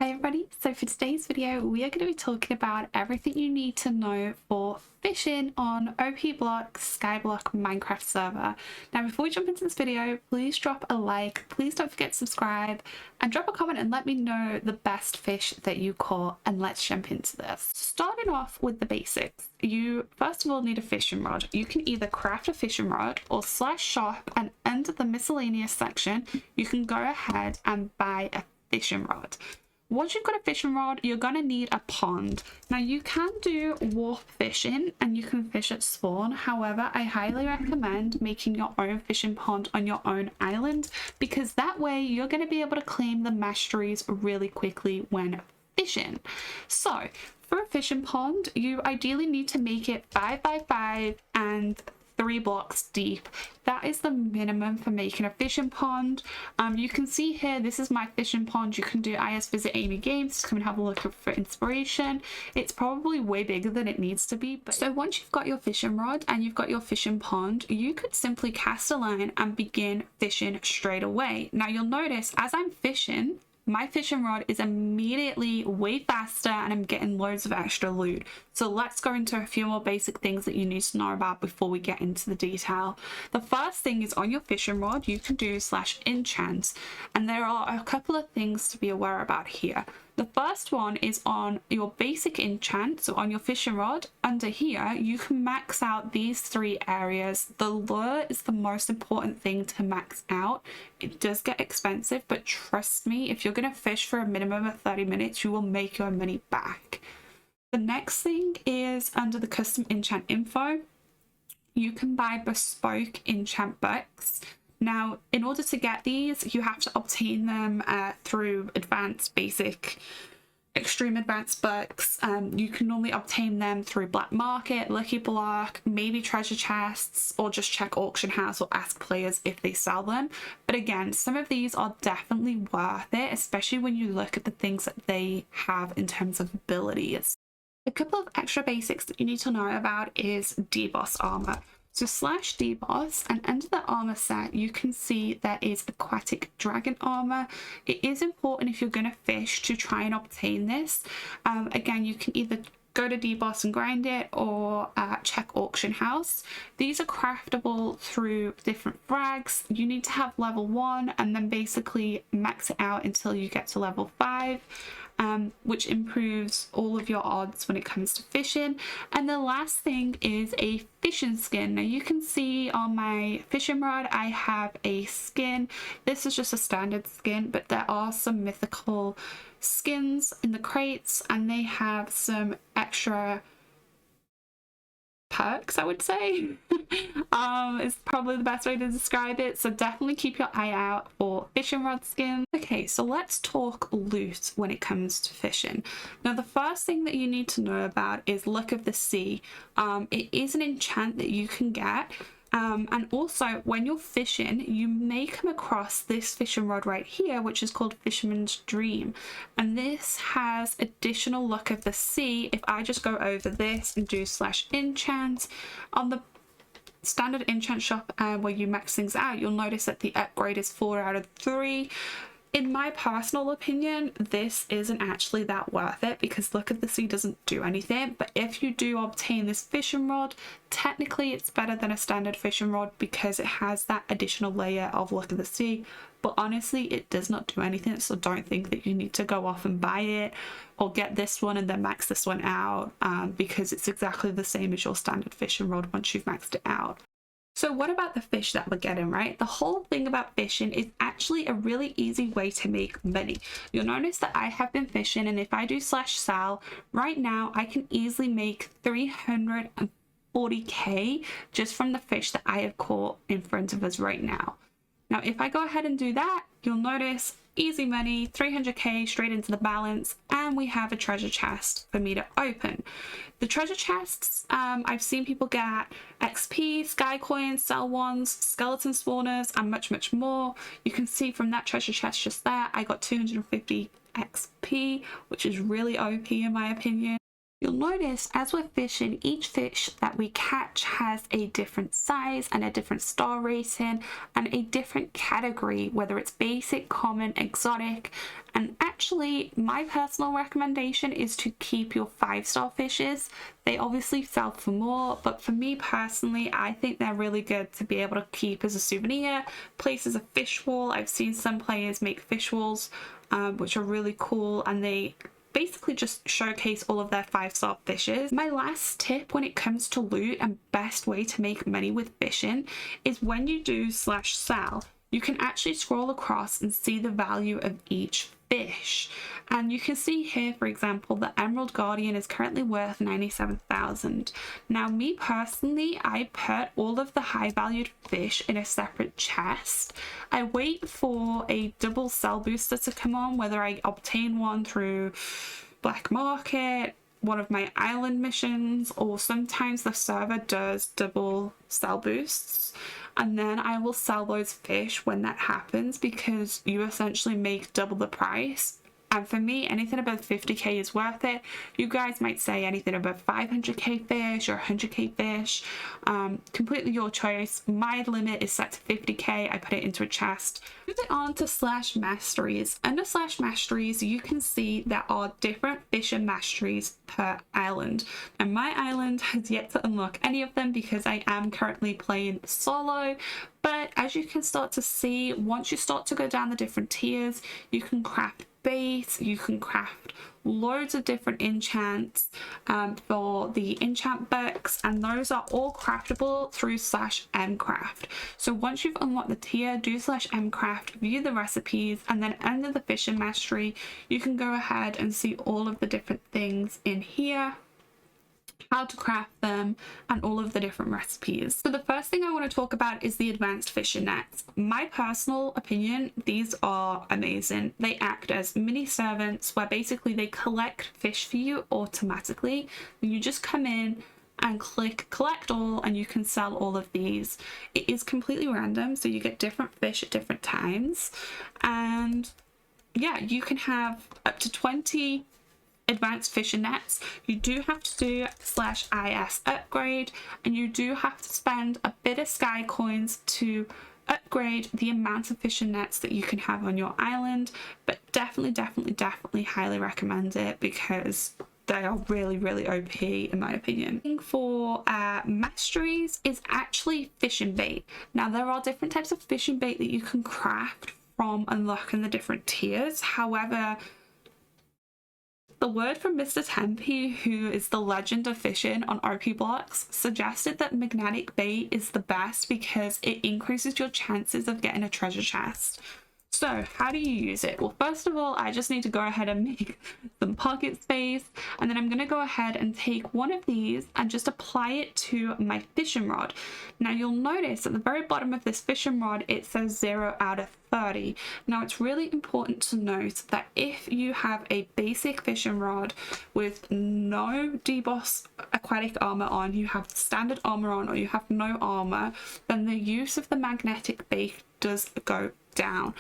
Hey everybody, so for today's video we are going to be talking about everything you need to know for fishing on uPctxz Skyblock Minecraft server. Now before we jump into this video, please drop a like, please don't forget to subscribe and drop a comment and let me know the best fish that you caught, and let's jump into this. Starting off with the basics, you first of all need a fishing rod. You can either craft a fishing rod or /shop, and under the miscellaneous section you can go ahead and buy a fishing rod. Once you've got a fishing rod, you're going to need a pond. Now you can do warp fishing and you can fish at spawn. However, I highly recommend making your own fishing pond on your own island, because that way you're going to be able to claim the masteries really quickly when fishing. So for a fishing pond, you ideally need to make it 5 by 5 and 3 blocks deep. That is the minimum for making a fishing pond. You can see here, this is my fishing pond. You can do IS Visit Amy Games to come and have a look for inspiration. It's probably way bigger than it needs to be. But so once you've got your fishing rod and you've got your fishing pond, you could simply cast a line and begin fishing straight away. Now you'll notice as I'm fishing, my fishing rod is immediately way faster and I'm getting loads of extra loot. So let's go into a few more basic things that you need to know about before we get into the detail. The first thing is on your fishing rod, you can do /enchants, and there are a couple of things to be aware about here. The first one is on your basic enchant, so on your fishing rod, under here you can max out these 3 areas. The lure is the most important thing to max out. It does get expensive, but trust me, if you're going to fish for a minimum of 30 minutes, you will make your money back. The next thing is under the custom enchant info, you can buy bespoke enchant books. Now, in order to get these, you have to obtain them through advanced, basic, extreme advanced books. You can normally obtain them through black market, lucky block, maybe treasure chests, or just check auction house or ask players if they sell them. But again, some of these are definitely worth it, especially when you look at the things that they have in terms of abilities. A couple of extra basics that you need to know about is deboss armor. So /deboss, and under the armor set you can see there is aquatic dragon armor. It is important if you're going to fish to try and obtain this. Again, you can either go to deboss and grind it, or check auction house. These are craftable through different frags. You need to have level 1 and then basically max it out until you get to level 5. Which improves all of your odds when it comes to fishing. And the last thing is a fishing skin. Now you can see on my fishing rod I have a skin. This is just a standard skin, but there are some mythical skins in the crates and they have some extra perks, I would say. Is probably the best way to describe it, so definitely keep your eye out for fishing rod skins. Okay, so let's talk loot when it comes to fishing. Now the first thing that you need to know about is Luck of the Sea. It is an enchant that you can get. And also when you're fishing, you may come across this fishing rod right here, which is called Fisherman's Dream, and this has additional Luck of the Sea. If I just go over this and do /enchant on the standard enchant shop, where you max things out, you'll notice that the upgrade is 4 out of 3. In my personal opinion, this isn't actually that worth it because Luck of the Sea doesn't do anything. But if you do obtain this fishing rod, technically it's better than a standard fishing rod because it has that additional layer of Luck of the Sea. But honestly, it does not do anything, so don't think that you need to go off and buy it or get this one and then max this one out, because it's exactly the same as your standard fishing rod once you've maxed it out. So what about the fish that we're getting, right? The whole thing about fishing is actually a really easy way to make money. You'll notice that I have been fishing, and if I do /sell right now, I can easily make 340k just from the fish that I have caught in front of us right now. Now, if I go ahead and do that, you'll notice easy money, 300k straight into the balance, and we have a treasure chest for me to open. The treasure chests, I've seen people get XP, sky coins, sell ones, skeleton spawners, and much more. You can see from that treasure chest just there, I got 250 XP, which is really OP in my opinion. You'll notice as we're fishing, each fish that we catch has a different size and a different star rating and a different category, whether it's basic, common, exotic. And actually, my personal recommendation is to keep your 5-star fishes. They obviously sell for more, but for me personally, I think they're really good to be able to keep as a souvenir, place as a fish wall. I've seen some players make fish walls, which are really cool, and they basically just showcase all of their 5-star fishes. My last tip when it comes to loot and best way to make money with fishing is when you do /sell, you can actually scroll across and see the value of each fish. And you can see here, for example, the Emerald Guardian is currently worth 97,000. Now, me personally, I put all of the high valued fish in a separate chest. I wait for a double sell booster to come on, whether I obtain one through black market, one of my island missions, or sometimes the server does double sell boosts, and then I will sell those fish when that happens, because you essentially make double the price. And for me, anything above 50k is worth it. You guys might say anything above 500k fish or 100k fish. Completely your choice. My limit is set to 50k. I put it into a chest. Moving on to /masteries. Under /masteries, you can see there are different fishing masteries per island. And my island has yet to unlock any of them because I am currently playing solo. But as you can start to see, once you start to go down the different tiers, you can craft bait, you can craft loads of different enchants for the enchant books, and those are all craftable through /mcraft. So once you've unlocked the tier, do /mcraft, view the recipes, and then under the fishing mastery you can go ahead and see all of the different things in here, how to craft them, and all of the different recipes. So the first thing I want to talk about is the advanced fishing nets. My personal opinion, these are amazing. They act as mini servants where basically they collect fish for you automatically. You just come in and click collect all and you can sell all of these. It is completely random, so you get different fish at different times, and yeah, you can have up to 20 advanced fishing nets. You do have to do /is upgrade, and you do have to spend a bit of sky coins to upgrade the amount of fishing nets that you can have on your island. But definitely highly recommend it because they are really OP in my opinion. For masteries is actually fishing bait. Now there are different types of fishing bait that you can craft from unlocking the different tiers. However, the word from MrTempy, who is the legend of fishing on uPctxz, suggested that magnetic bait is the best because it increases your chances of getting a treasure chest. So how do you use it? Well, first of all, I just need to go ahead and make some pocket space, and then I'm going to go ahead and take one of these and just apply it to my fishing rod. Now you'll notice at the very bottom of this fishing rod it says 0 out of 30. Now it's really important to note that if you have a basic fishing rod with no deboss aquatic armor on, you have standard armor on, or you have no armor, then the use of the magnetic bait does go down.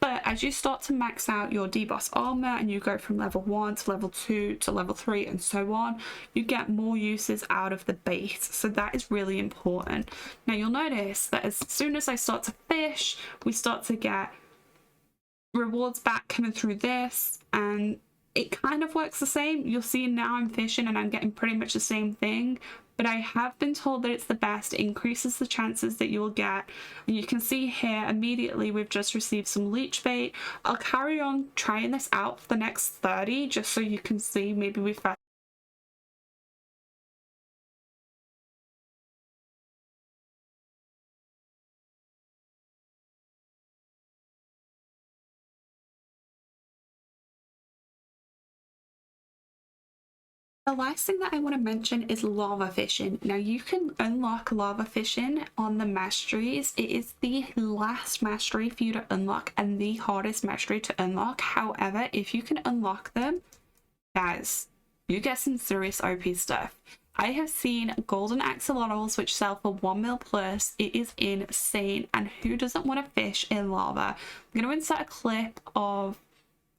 But as you start to max out your deboss armor and you go from level 1 to level 2 to level 3 and so on, you get more uses out of the bait. So that is really important. Now you'll notice that as soon as I start to fish, we start to get rewards back coming through this, and it kind of works the same. You'll see now I'm fishing and I'm getting pretty much the same thing, but I have been told that it's the best. It increases the chances that you will get. And you can see here immediately we've just received some leech bait. I'll carry on trying this out for the next 30 just so you can see. Maybe we've had the last thing that I want to mention is lava fishing. Now you can unlock lava fishing on the masteries. It is the last mastery for you to unlock and the hardest mastery to unlock. However, if you can unlock them, guys, you get some serious OP stuff. I have seen golden axolotls which sell for 1 mil plus. It is insane, and who doesn't want to fish in lava? I'm going to insert a clip of,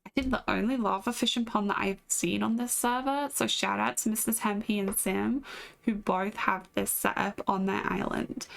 I I think the only lava fishing pond that I've seen on this server. So shout out to MrTempy and Sim, who both have this set up on their island.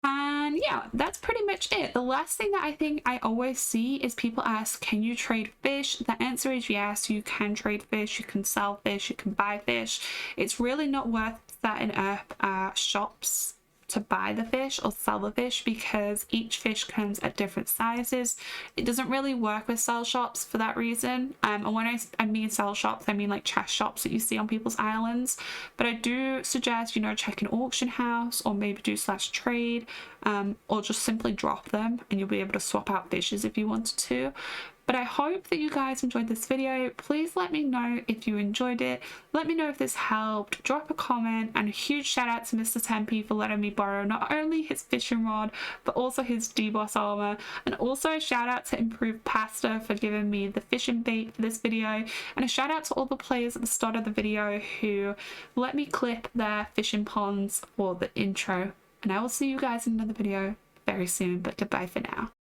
And yeah, that's pretty much it. The last thing that I think I always see is people ask, can you trade fish? The answer is yes, you can trade fish, you can sell fish, you can buy fish. It's really not worth setting up shops to buy the fish or sell the fish, because each fish comes at different sizes. It doesn't really work with sell shops for that reason. And when I mean sell shops, I mean like chest shops that you see on people's islands. But I do suggest, you know, check an auction house, or maybe do /trade, or just simply drop them and you'll be able to swap out fishes if you wanted to. But I hope that you guys enjoyed this video. Please let me know if you enjoyed it. Let me know if this helped. Drop a comment, and a huge shout out to MrTempy for letting me borrow not only his fishing rod, but also his deboss armor. And also a shout out to Improved Pasta for giving me the fishing bait for this video. And a shout out to all the players at the start of the video who let me clip their fishing ponds for the intro. And I will see you guys in another video very soon, but goodbye for now.